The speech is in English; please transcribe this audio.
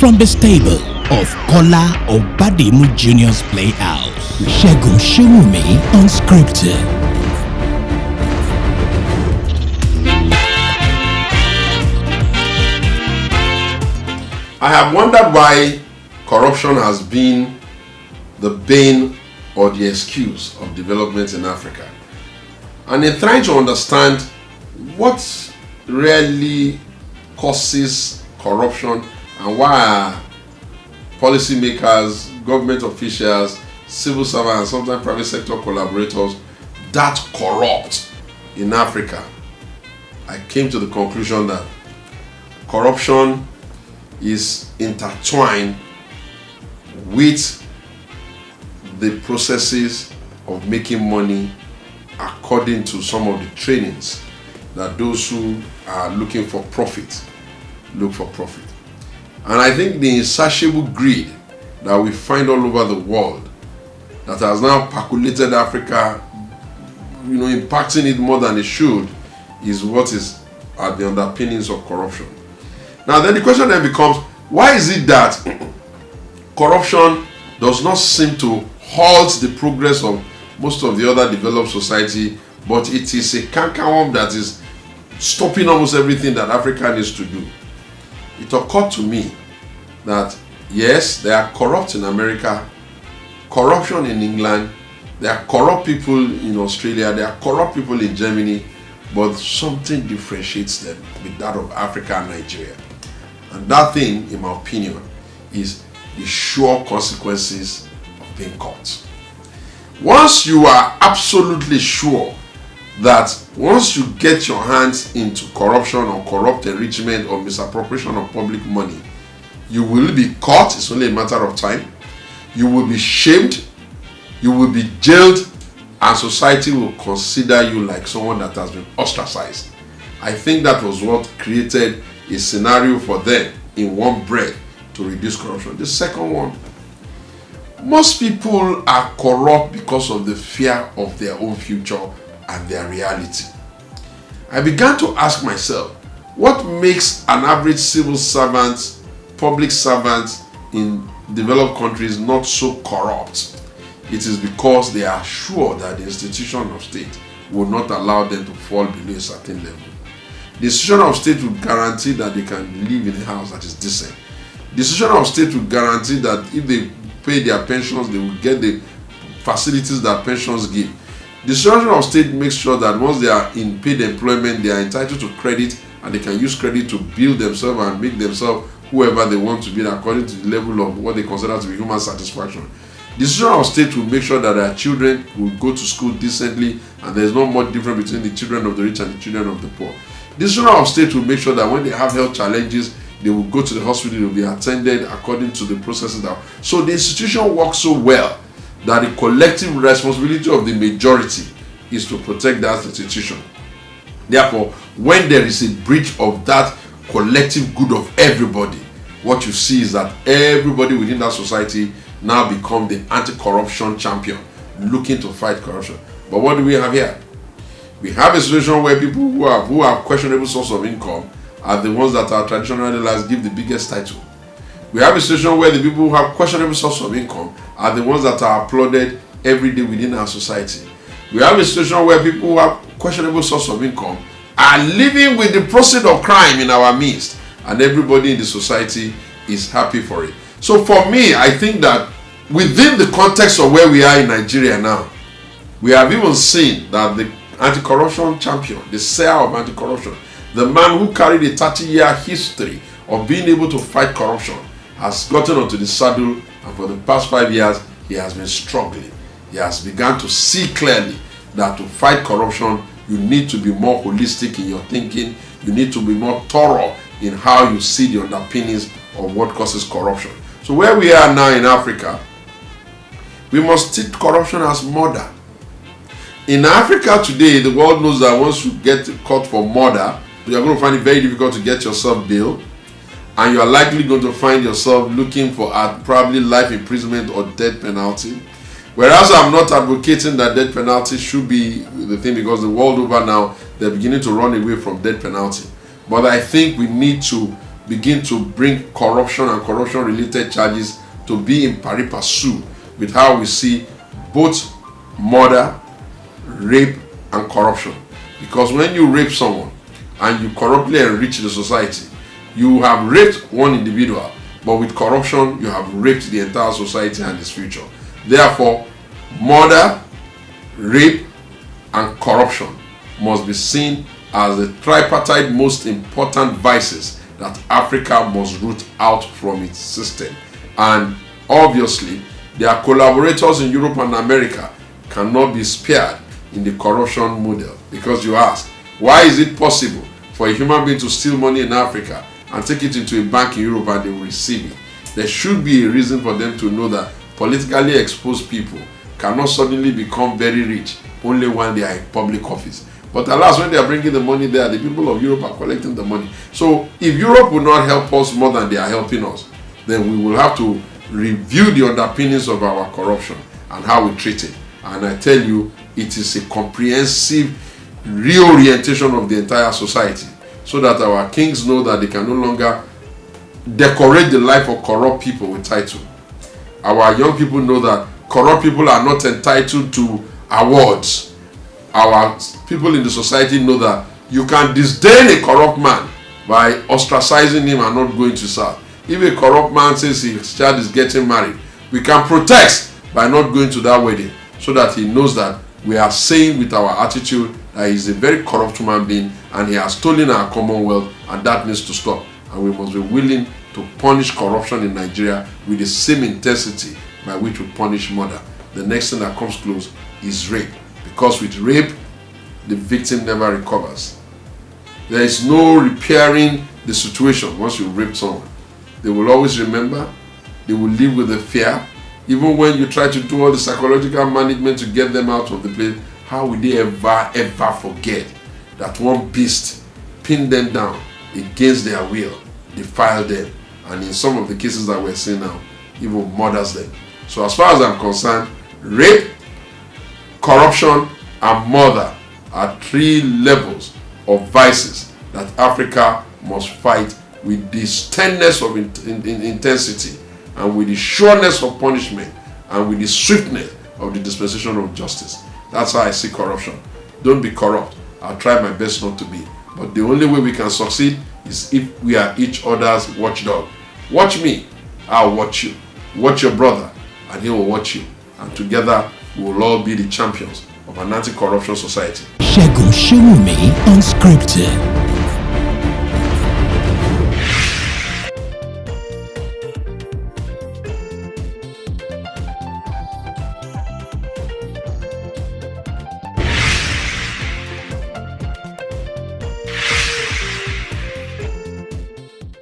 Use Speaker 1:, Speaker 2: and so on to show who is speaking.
Speaker 1: from the stable of Kola Obadimu Junior's Playhouse. Segun Showunmi Unscripted.
Speaker 2: I have wondered why corruption has been the bane or the excuse of development in Africa. And in trying to understand what really causes corruption and why policymakers, government officials, civil servants, and sometimes private sector collaborators that corrupt in Africa, I came to the conclusion that corruption is intertwined with the processes of making money according to some of the trainings that those who are looking for profit look for profit. And I think the insatiable greed that we find all over the world that has now percolated Africa, impacting it more than it should, is what is at the underpinnings of corruption. Now then the question then becomes, why is it that corruption does not seem to halt the progress of most of the other developed society, but it is a cankerworm that is stopping almost everything that Africa needs to do? It occurred to me that yes, there are corrupt in America, corruption in England, there are corrupt people in Australia, there are corrupt people in Germany, but something differentiates them with that of Africa and Nigeria. And that thing, in my opinion, is the sure consequences of being caught. Once you are absolutely sure that once you get your hands into corruption or corrupt enrichment or misappropriation of public money, you will be caught. It's only a matter of time. You will be shamed, you will be jailed, and society will consider you like someone that has been ostracized. I think that was what created a scenario for them in one breath to reduce corruption. The second one, most people are corrupt because of the fear of their own future and their reality. I began to ask myself, what makes an average civil servant, public servant in developed countries not so corrupt? It is because they are sure that the institution of state will not allow them to fall below a certain level. The institution of state will guarantee that they can live in a house that is decent. The institution of state will guarantee that if they pay their pensions, they will get the facilities that pensions give. The institution of state makes sure that once they are in paid employment, they are entitled to credit, and they can use credit to build themselves and make themselves whoever they want to be according to the level of what they consider to be human satisfaction. The institution of state will make sure that their children will go to school decently, and there is no more difference between the children of the rich and the children of the poor. The institution of state will make sure that when they have health challenges, they will go to the hospital, they will be attended according to the processes. So the institution works so well that the collective responsibility of the majority is to protect that institution. Therefore, when there is a breach of that collective good of everybody, what you see is that everybody within that society now become the anti-corruption champion, looking to fight corruption. But what do we have here? We have a situation where people who have questionable source of income are the ones that are traditionally realized give the biggest title. We have a situation where the people who have questionable source of income are the ones that are applauded every day within our society. We have a situation where people who have questionable source of income are living with the proceeds of crime in our midst, and everybody in the society is happy for it. So for me, I think that within the context of where we are in Nigeria now, we have even seen that the anti-corruption champion, the sayer of anti-corruption, the man who carried a 30-year history of being able to fight corruption, has gotten onto the saddle, and for the past 5 years, he has been struggling. He has begun to see clearly that to fight corruption, you need to be more holistic in your thinking. You need to be more thorough in how you see the underpinnings of what causes corruption. So where we are now in Africa, we must treat corruption as murder. In Africa today, the world knows that once you get caught for murder, you are going to find it very difficult to get yourself bail, and you are likely going to find yourself looking for probably life imprisonment or death penalty. Whereas I'm not advocating that death penalty should be the thing, because the world over now, they're beginning to run away from death penalty. But I think we need to begin to bring corruption and corruption-related charges to be in pari passu with how we see both murder, rape, and corruption. Because when you rape someone and you corruptly enrich the society, you have raped one individual, but with corruption, you have raped the entire society and its future. Therefore, murder, rape, and corruption must be seen as the tripartite most important vices that Africa must root out from its system. And obviously, their collaborators in Europe and America cannot be spared in the corruption model. Because you ask, why is it possible for a human being to steal money in Africa and take it into a bank in Europe and they will receive it? There should be a reason for them to know that politically exposed people cannot suddenly become very rich only when they are in public office. But alas, when they are bringing the money there, the people of Europe are collecting the money. So if Europe will not help us more than they are helping us, then we will have to review the underpinnings of our corruption and how we treat it. And I tell you, it is a comprehensive reorientation of the entire society, so that our kings know that they can no longer decorate the life of corrupt people with title. Our young people know that corrupt people are not entitled to awards. Our people in the society know that you can disdain a corrupt man by ostracizing him and not going to serve. If a corrupt man says his child is getting married, we can protest by not going to that wedding, so that he knows that we are saying with our attitude that he is a very corrupt human being and he has stolen our commonwealth, and that needs to stop. And we must be willing to punish corruption in Nigeria with the same intensity by which we punish murder. The next thing that comes close is rape, because with rape, the victim never recovers. There is no repairing the situation once you rape someone. They will always remember, they will live with the fear. Even when you try to do all the psychological management to get them out of the place, how will they ever forget that one beast pinned them down against their will, defiled them, and in some of the cases that we're seeing now, even murders them. So as far as I'm concerned, rape, corruption, and murder are three levels of vices that Africa must fight with the sternness of intensity, and with the sureness of punishment, and with the swiftness of the dispensation of justice. That's how I see corruption. Don't be corrupt. I'll try my best not to be. But the only way we can succeed is if we are each other's watchdog. Watch me, I'll watch you. Watch your brother, and he will watch you. And together, we will all be the champions of an anti-corruption society.
Speaker 1: Segun Showunmi Unscripted.